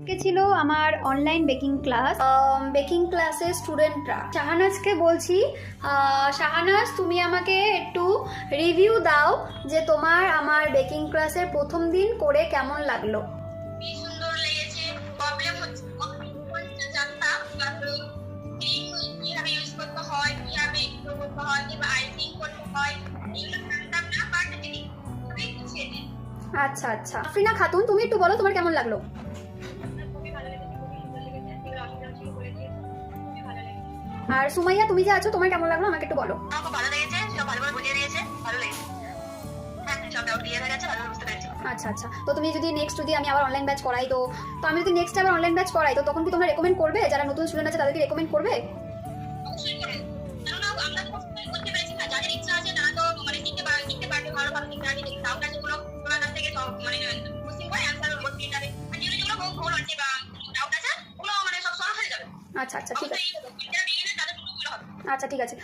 আজকে ছিল আমার অনলাইন বেকিং ক্লাস। বেকিং ক্লাসের স্টুডেন্টরা শাহানাজকে বলছি, শাহানাজ তুমি আমাকে একটু রিভিউ দাও যে তোমার আমার বেকিং ক্লাসের প্রথম দিন করে কেমন লাগলো। কি সুন্দর লেগেছে। প্রবলেম হচ্ছে জানতা কিভাবে ইউজ করতে হয়, কিভাবে ইউজ করতে হয়, কিভাবে আইসিং করতে হয়, এগুলো জানতাম না, বাট এটি খুবই বুঝিয়ে দিন। আচ্ছা আচ্ছা, আফরিনা খাতুন তুমি একটু বলো তোমার কেমন লাগলো। খুবই ভালো লেগেছে, খুবই সুন্দর লেগেছে, এগুলো অসুবিধা ছিল করে দিয়েছে, খুবই ভালো লেগেছে। আর সুমাইয়া তুমি যে আছো তোমার কেমন লাগলো আমাকে একটু বলো। আমার খুব ভালো লেগেছে, সব ভালো করে বুঝিয়ে দিয়েছে, ভালো লেগেছে। হ্যাঁ, সব ডাউট ক্লিয়ার হয়ে গেছে, ভালো বুঝতে পেরেছি। আচ্ছা আচ্ছা, তো তুমি যদি নেক্সট যদি আমি আবার অনলাইন ব্যাচ করাই, তো আমি যদি নেক্সট আবার অনলাইন ব্যাচ করাই, তো তখন কি তোমরা রেকমেন্ড করবে, যারা নতুন স্টুডেন্ট আছে তাদেরকে রেকমেন্ড করবে? অবশ্যই করবেন, কেননা আমরা তো বুঝতে পেরেছি না, যাদের ইচ্ছা আছে তারা তো মানে শিখতে পারবে, ভালো ভালো শিখতে পারবে। ডাউট আছে কোনো, তোমার কাছ থেকে সব মানে কোশ্চেন করে অ্যান্সার বলতে যাবে, আর যেগুলো ভুল হচ্ছে বা ডাউট আছে ওগুলো মানে সব সলভ হয়ে যাবে। আচ্ছা আচ্ছা ঠিক আছে, যারা বিগিনার তাদের ভুলগুলো হবে। আচ্ছা ঠিক আছে।